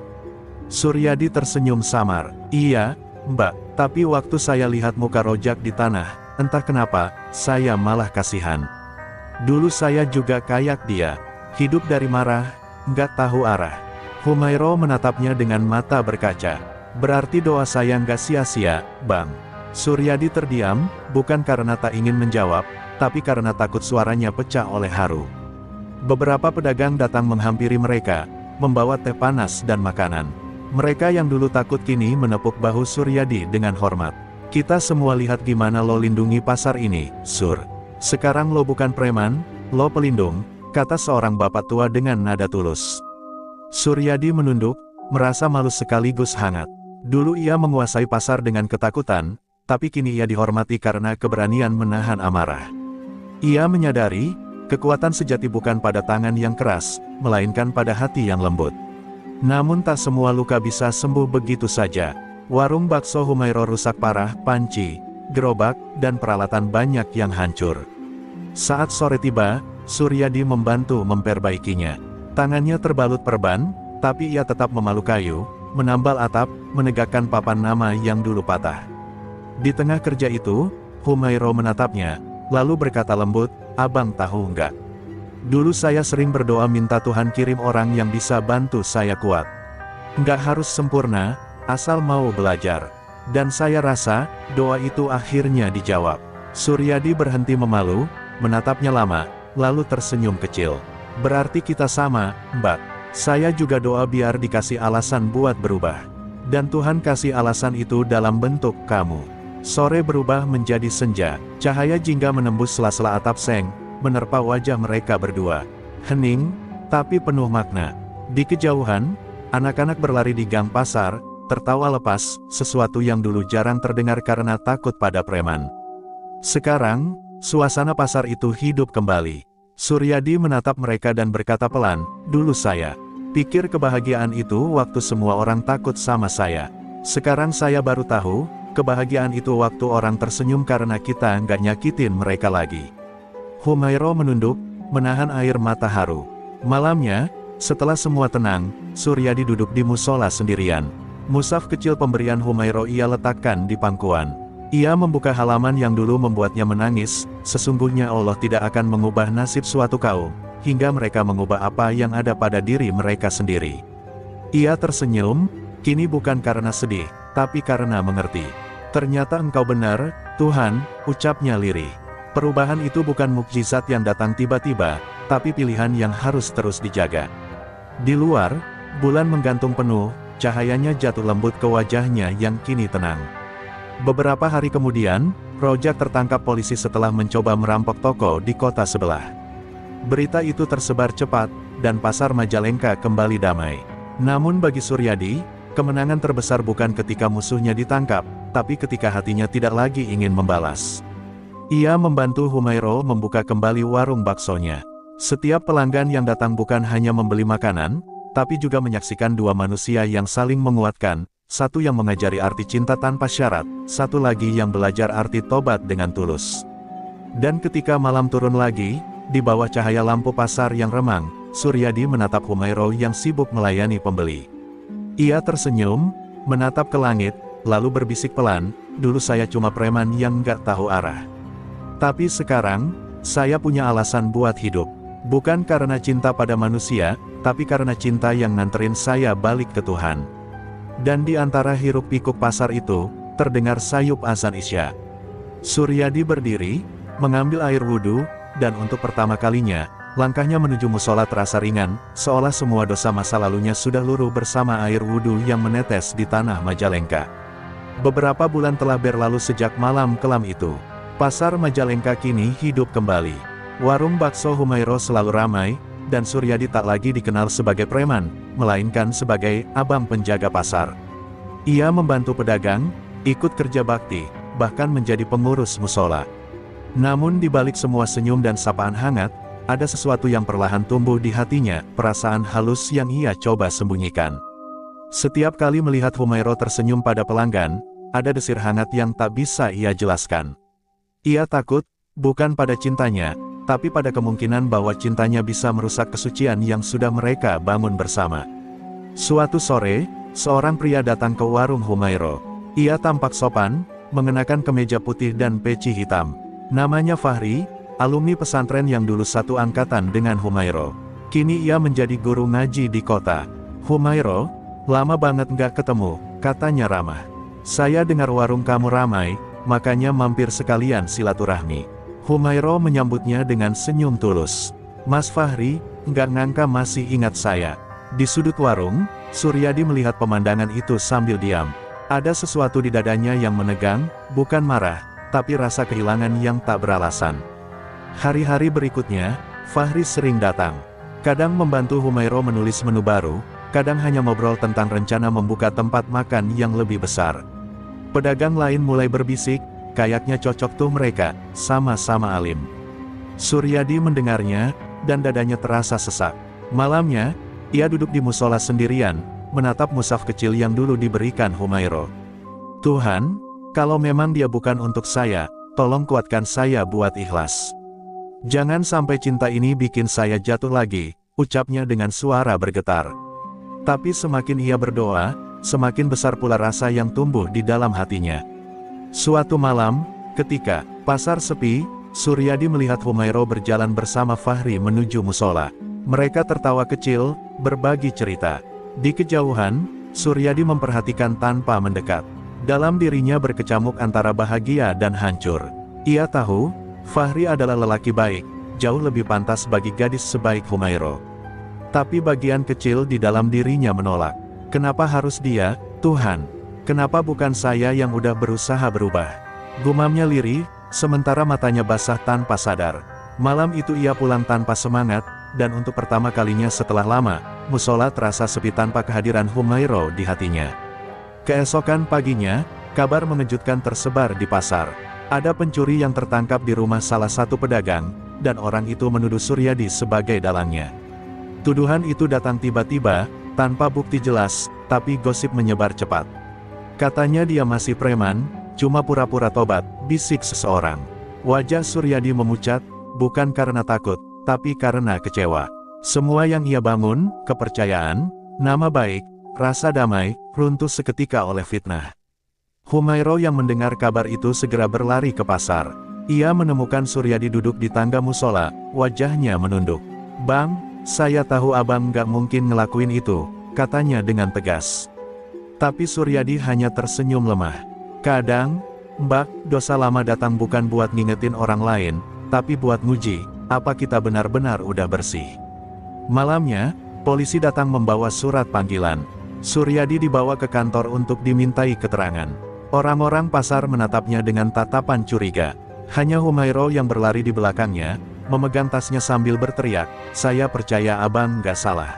Suryadi tersenyum samar. "Iya, Mbak, tapi waktu saya lihat muka Rojak di tanah, entah kenapa, saya malah kasihan. Dulu saya juga kayak dia, hidup dari marah, nggak tahu arah." Humairo menatapnya dengan mata berkaca. "Berarti doa saya nggak sia-sia, Bang." Suryadi terdiam, bukan karena tak ingin menjawab, tapi karena takut suaranya pecah oleh haru. Beberapa pedagang datang menghampiri mereka, membawa teh panas dan makanan. Mereka yang dulu takut kini menepuk bahu Suryadi dengan hormat. "Kita semua lihat gimana lo lindungi pasar ini, Sur. Sekarang lo bukan preman, lo pelindung," kata seorang bapak tua dengan nada tulus. Suryadi menunduk, merasa malu sekaligus hangat. Dulu ia menguasai pasar dengan ketakutan, tapi kini ia dihormati karena keberanian menahan amarah. Ia menyadari, kekuatan sejati bukan pada tangan yang keras, melainkan pada hati yang lembut. Namun tak semua luka bisa sembuh begitu saja. Warung bakso Humairo rusak parah, panci, gerobak, dan peralatan banyak yang hancur. Saat sore tiba, Suryadi membantu memperbaikinya. Tangannya terbalut perban, tapi ia tetap memalu kayu, menambal atap, menegakkan papan nama yang dulu patah. Di tengah kerja itu, Humairo menatapnya, lalu berkata lembut, "Abang tahu nggak? Dulu saya sering berdoa minta Tuhan kirim orang yang bisa bantu saya kuat. Nggak harus sempurna, asal mau belajar. Dan saya rasa, doa itu akhirnya dijawab." Suryadi berhenti memalu, menatapnya lama, lalu tersenyum kecil. "Berarti kita sama, Mbak. Saya juga doa biar dikasih alasan buat berubah. Dan Tuhan kasih alasan itu dalam bentuk kamu." Sore berubah menjadi senja, cahaya jingga menembus sela-sela atap seng, menerpa wajah mereka berdua. Hening, tapi penuh makna. Di kejauhan, anak-anak berlari di gang pasar, tertawa lepas, sesuatu yang dulu jarang terdengar karena takut pada preman. Sekarang, suasana pasar itu hidup kembali. Suryadi menatap mereka dan berkata pelan, "Dulu saya pikir kebahagiaan itu waktu semua orang takut sama saya. Sekarang saya baru tahu, kebahagiaan itu waktu orang tersenyum karena kita nggak nyakitin mereka lagi." Humairo menunduk, menahan air mata haru. Malamnya, setelah semua tenang, Suryadi duduk di musola sendirian. Mushaf kecil pemberian Humairo ia letakkan di pangkuan. Ia membuka halaman yang dulu membuatnya menangis. Sesungguhnya Allah tidak akan mengubah nasib suatu kaum, hingga mereka mengubah apa yang ada pada diri mereka sendiri. Ia tersenyum, kini bukan karena sedih, tapi karena mengerti. "Ternyata engkau benar, Tuhan," ucapnya lirih. Perubahan itu bukan mukjizat yang datang tiba-tiba, tapi pilihan yang harus terus dijaga. Di luar, bulan menggantung penuh, cahayanya jatuh lembut ke wajahnya yang kini tenang. Beberapa hari kemudian, Rojak tertangkap polisi setelah mencoba merampok toko di kota sebelah. Berita itu tersebar cepat, dan pasar Majalengka kembali damai. Namun bagi Suryadi, kemenangan terbesar bukan ketika musuhnya ditangkap, tapi ketika hatinya tidak lagi ingin membalas. Ia membantu Humairo membuka kembali warung baksonya. Setiap pelanggan yang datang bukan hanya membeli makanan, tapi juga menyaksikan dua manusia yang saling menguatkan, satu yang mengajari arti cinta tanpa syarat, satu lagi yang belajar arti tobat dengan tulus. Dan ketika malam turun lagi, di bawah cahaya lampu pasar yang remang, Suryadi menatap Humairo yang sibuk melayani pembeli. Ia tersenyum, menatap ke langit, lalu berbisik pelan, "Dulu saya cuma preman yang nggak tahu arah. Tapi sekarang, saya punya alasan buat hidup. Bukan karena cinta pada manusia, tapi karena cinta yang nganterin saya balik ke Tuhan." Dan di antara hiruk-pikuk pasar itu, terdengar sayup azan Isya. Suryadi berdiri, mengambil air wudhu, dan untuk pertama kalinya, langkahnya menuju musola terasa ringan, seolah semua dosa masa lalunya sudah luruh bersama air wudhu yang menetes di tanah Majalengka. Beberapa bulan telah berlalu sejak malam kelam itu. Pasar Majalengka kini hidup kembali. Warung bakso Humairo selalu ramai, dan Suryadi tak lagi dikenal sebagai preman, melainkan sebagai abang penjaga pasar. Ia membantu pedagang, ikut kerja bakti, bahkan menjadi pengurus musola. Namun di balik semua senyum dan sapaan hangat, ada sesuatu yang perlahan tumbuh di hatinya, perasaan halus yang ia coba sembunyikan. Setiap kali melihat Humairah tersenyum pada pelanggan, ada desir hangat yang tak bisa ia jelaskan. Ia takut, bukan pada cintanya, tapi pada kemungkinan bahwa cintanya bisa merusak kesucian yang sudah mereka bangun bersama. Suatu sore, seorang pria datang ke warung Humairah. Ia tampak sopan, mengenakan kemeja putih dan peci hitam. Namanya Fahri, alumni pesantren yang dulu satu angkatan dengan Humairah. Kini ia menjadi guru ngaji di kota. "Humairah, lama banget nggak ketemu," katanya ramah. "Saya dengar warung kamu ramai, makanya mampir sekalian silaturahmi." Humairah menyambutnya dengan senyum tulus. "Mas Fahri, nggak ngangka masih ingat saya." Di sudut warung, Suryadi melihat pemandangan itu sambil diam. Ada sesuatu di dadanya yang menegang, bukan marah, tapi rasa kehilangan yang tak beralasan. Hari-hari berikutnya, Fahri sering datang. Kadang membantu Humairah menulis menu baru, kadang hanya ngobrol tentang rencana membuka tempat makan yang lebih besar. Pedagang lain mulai berbisik, kayaknya cocok tuh mereka, sama-sama alim. Suryadi mendengarnya, dan dadanya terasa sesak. Malamnya, ia duduk di musola sendirian, menatap mushaf kecil yang dulu diberikan Humairah. "Tuhan, kalau memang dia bukan untuk saya, tolong kuatkan saya buat ikhlas. Jangan sampai cinta ini bikin saya jatuh lagi," ucapnya dengan suara bergetar. Tapi semakin ia berdoa, semakin besar pula rasa yang tumbuh di dalam hatinya. Suatu malam, ketika pasar sepi, Suryadi melihat Humairah berjalan bersama Fahri menuju musola. Mereka tertawa kecil, berbagi cerita. Di kejauhan, Suryadi memperhatikan tanpa mendekat. Dalam dirinya berkecamuk antara bahagia dan hancur. Ia tahu, Fahri adalah lelaki baik, jauh lebih pantas bagi gadis sebaik Humairah. Tapi bagian kecil di dalam dirinya menolak. "Kenapa harus dia, Tuhan? Kenapa bukan saya yang udah berusaha berubah?" Gumamnya lirih, sementara matanya basah tanpa sadar. Malam itu ia pulang tanpa semangat, dan untuk pertama kalinya setelah lama, musola terasa sepi tanpa kehadiran Humairah di hatinya. Keesokan paginya, kabar mengejutkan tersebar di pasar. Ada pencuri yang tertangkap di rumah salah satu pedagang, dan orang itu menuduh Suryadi sebagai dalangnya. Tuduhan itu datang tiba-tiba, tanpa bukti jelas, tapi gosip menyebar cepat. Katanya dia masih preman, cuma pura-pura tobat, bisik seseorang. Wajah Suryadi memucat, bukan karena takut, tapi karena kecewa. Semua yang ia bangun, kepercayaan, nama baik, rasa damai, runtuh seketika oleh fitnah. Humairah yang mendengar kabar itu segera berlari ke pasar. Ia menemukan Suryadi duduk di tangga musola, wajahnya menunduk. "Bang, saya tahu abang gak mungkin ngelakuin itu," katanya dengan tegas. Tapi Suryadi hanya tersenyum lemah. "Kadang, Mbak, dosa lama datang bukan buat ngingetin orang lain, tapi buat nguji, apa kita benar-benar udah bersih." Malamnya, polisi datang membawa surat panggilan. Suryadi dibawa ke kantor untuk dimintai keterangan. Orang-orang pasar menatapnya dengan tatapan curiga. Hanya Humairah yang berlari di belakangnya, memegang tasnya sambil berteriak, "Saya percaya abang gak salah."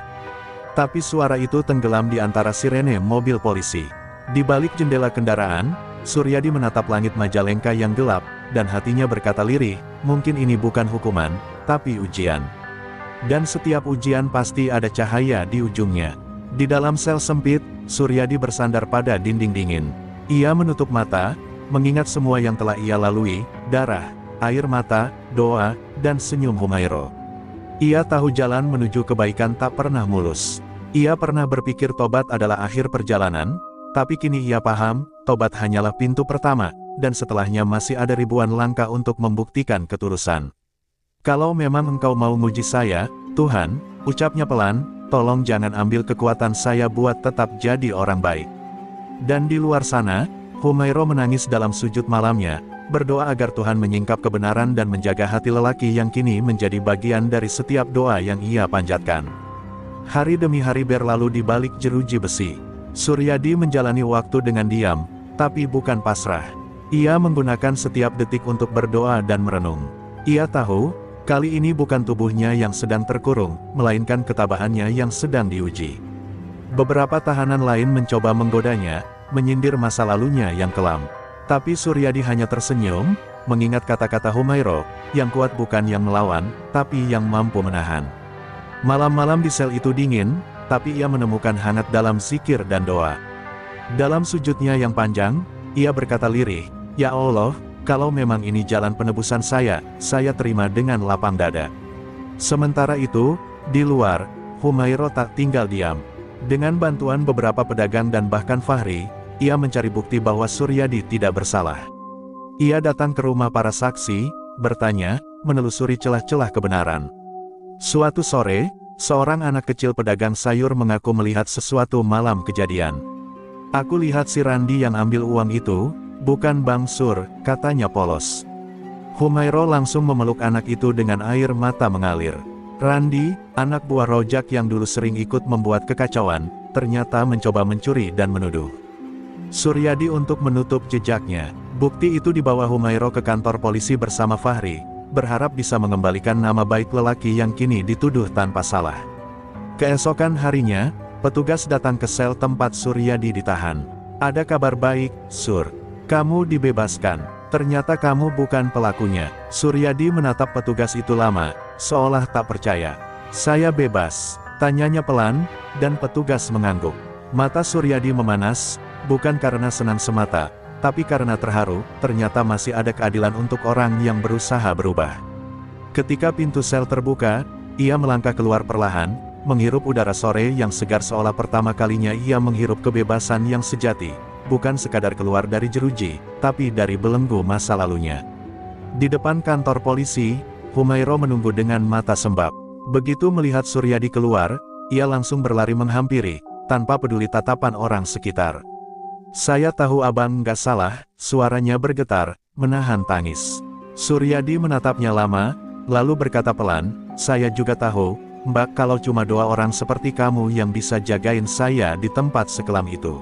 Tapi suara itu tenggelam di antara sirene mobil polisi. Di balik jendela kendaraan, Suryadi menatap langit Majalengka yang gelap, dan hatinya berkata lirih, mungkin ini bukan hukuman, tapi ujian. Dan setiap ujian pasti ada cahaya di ujungnya. Di dalam sel sempit, Suryadi bersandar pada dinding dingin. Ia menutup mata, mengingat semua yang telah ia lalui, darah, air mata, doa, dan senyum Humairah. Ia tahu jalan menuju kebaikan tak pernah mulus. Ia pernah berpikir tobat adalah akhir perjalanan, tapi kini ia paham, tobat hanyalah pintu pertama, dan setelahnya masih ada ribuan langkah untuk membuktikan ketulusan. "Kalau memang engkau mau nguji saya, Tuhan," ucapnya pelan, "tolong jangan ambil kekuatan saya buat tetap jadi orang baik." Dan di luar sana, Humairah menangis dalam sujud malamnya, berdoa agar Tuhan menyingkap kebenaran dan menjaga hati lelaki yang kini menjadi bagian dari setiap doa yang ia panjatkan. Hari demi hari berlalu di balik jeruji besi. Suryadi menjalani waktu dengan diam, tapi bukan pasrah. Ia menggunakan setiap detik untuk berdoa dan merenung. Ia tahu, kali ini bukan tubuhnya yang sedang terkurung, melainkan ketabahannya yang sedang diuji. Beberapa tahanan lain mencoba menggodanya, menyindir masa lalunya yang kelam. Tapi Suryadi hanya tersenyum, mengingat kata-kata Humairah, yang kuat bukan yang melawan, tapi yang mampu menahan. Malam-malam di sel itu dingin, tapi ia menemukan hangat dalam zikir dan doa. Dalam sujudnya yang panjang, ia berkata lirih, "Ya Allah, kalau memang ini jalan penebusan saya terima dengan lapang dada." Sementara itu, di luar, Humairah tak tinggal diam. Dengan bantuan beberapa pedagang dan bahkan Fahri, ia mencari bukti bahwa Suryadi tidak bersalah. Ia datang ke rumah para saksi, bertanya, menelusuri celah-celah kebenaran. Suatu sore, seorang anak kecil pedagang sayur mengaku melihat sesuatu malam kejadian. "Aku lihat si Randi yang ambil uang itu, bukan Bang Sur," katanya polos. Humairah langsung memeluk anak itu dengan air mata mengalir. Randi, anak buah Rojak yang dulu sering ikut membuat kekacauan, ternyata mencoba mencuri dan menuduh Suryadi untuk menutup jejaknya. Bukti itu dibawa Humairah ke kantor polisi bersama Fahri, berharap bisa mengembalikan nama baik lelaki yang kini dituduh tanpa salah. Keesokan harinya, petugas datang ke sel tempat Suryadi ditahan. "Ada kabar baik, Sur. Kamu dibebaskan. Ternyata kamu bukan pelakunya." Suryadi menatap petugas itu lama, seolah tak percaya. "Saya bebas?" tanyanya pelan, dan petugas mengangguk. Mata Suryadi memanas, bukan karena senang semata, tapi karena terharu, ternyata masih ada keadilan untuk orang yang berusaha berubah. Ketika pintu sel terbuka, ia melangkah keluar perlahan, menghirup udara sore yang segar seolah pertama kalinya ia menghirup kebebasan yang sejati, bukan sekadar keluar dari jeruji, tapi dari belenggu masa lalunya. Di depan kantor polisi, Humairah menunggu dengan mata sembab. Begitu melihat Suryadi keluar, ia langsung berlari menghampiri, tanpa peduli tatapan orang sekitar. "Saya tahu abang nggak salah," suaranya bergetar, menahan tangis. Suryadi menatapnya lama, lalu berkata pelan, "Saya juga tahu, Mbak, kalau cuma 2 orang seperti kamu yang bisa jagain saya di tempat sekelam itu."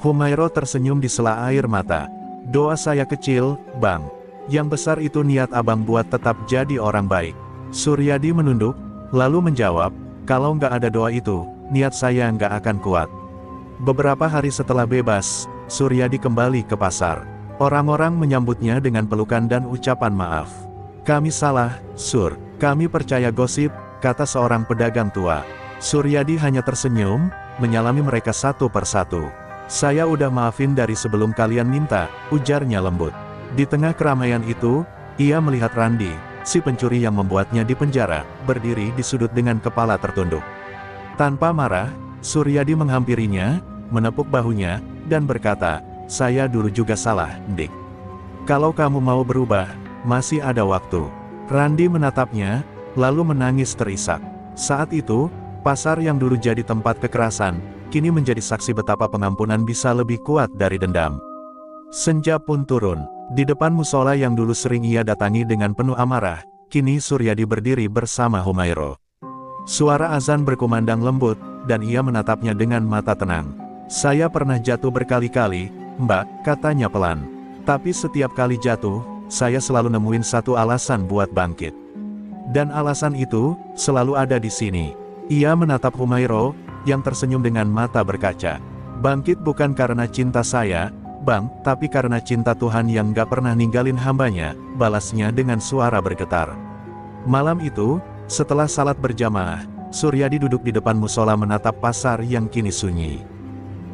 Humairah tersenyum di sela air mata. "Doa saya kecil, Bang. Yang besar itu niat abang buat tetap jadi orang baik." Suryadi menunduk, lalu menjawab, "Kalau nggak ada doa itu, niat saya nggak akan kuat." Beberapa hari setelah bebas, Suryadi kembali ke pasar. Orang-orang menyambutnya dengan pelukan dan ucapan maaf. "Kami salah, Sur. Kami percaya gosip," kata seorang pedagang tua. Suryadi hanya tersenyum, menyalami mereka satu persatu. "Saya udah maafin dari sebelum kalian minta," ujarnya lembut. Di tengah keramaian itu, ia melihat Randi, si pencuri yang membuatnya dipenjara, berdiri di sudut dengan kepala tertunduk. Tanpa marah, Suryadi menghampirinya, menepuk bahunya, dan berkata, "Saya dulu juga salah, Dik. Kalau kamu mau berubah, masih ada waktu." Randi menatapnya, lalu menangis terisak. Saat itu, pasar yang dulu jadi tempat kekerasan, kini menjadi saksi betapa pengampunan bisa lebih kuat dari dendam. Senja pun turun. Di depan musola yang dulu sering ia datangi dengan penuh amarah, kini Suryadi berdiri bersama Humairah. Suara azan berkumandang lembut, dan ia menatapnya dengan mata tenang. "Saya pernah jatuh berkali-kali, Mbak," katanya pelan. "Tapi setiap kali jatuh, saya selalu nemuin satu alasan buat bangkit. Dan alasan itu, selalu ada di sini." Ia menatap Humairah, yang tersenyum dengan mata berkaca. "Bangkit bukan karena cinta saya, Bang, tapi karena cinta Tuhan yang gak pernah ninggalin hambanya," balasnya dengan suara bergetar. Malam itu, setelah salat berjamaah, Suryadi duduk di depan musola menatap pasar yang kini sunyi.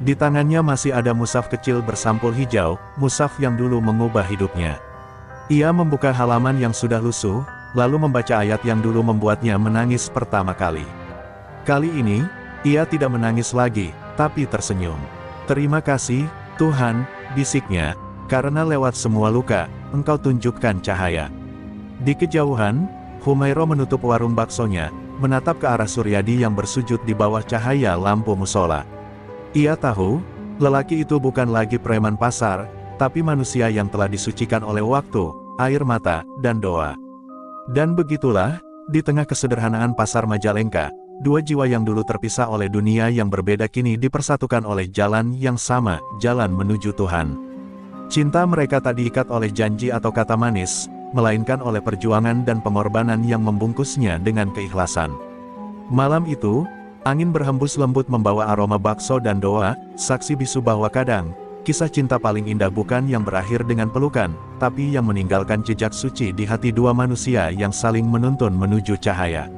Di tangannya masih ada mushaf kecil bersampul hijau, mushaf yang dulu mengubah hidupnya. Ia membuka halaman yang sudah lusuh, lalu membaca ayat yang dulu membuatnya menangis pertama kali. Kali ini, ia tidak menangis lagi, tapi tersenyum. "Terima kasih, Tuhan," bisiknya, "karena lewat semua luka, Engkau tunjukkan cahaya." Di kejauhan, Humairah menutup warung baksonya, menatap ke arah Suryadi yang bersujud di bawah cahaya lampu musola. Ia tahu, lelaki itu bukan lagi preman pasar, tapi manusia yang telah disucikan oleh waktu, air mata, dan doa. Dan begitulah, di tengah kesederhanaan pasar Majalengka, 2 jiwa yang dulu terpisah oleh dunia yang berbeda kini dipersatukan oleh jalan yang sama, jalan menuju Tuhan. Cinta mereka tak diikat oleh janji atau kata manis, melainkan oleh perjuangan dan pengorbanan yang membungkusnya dengan keikhlasan. Malam itu, Angin berhembus lembut membawa aroma bakso dan doa, saksi bisu bahwa kadang, kisah cinta paling indah bukan yang berakhir dengan pelukan, tapi yang meninggalkan jejak suci di hati dua manusia yang saling menuntun menuju cahaya.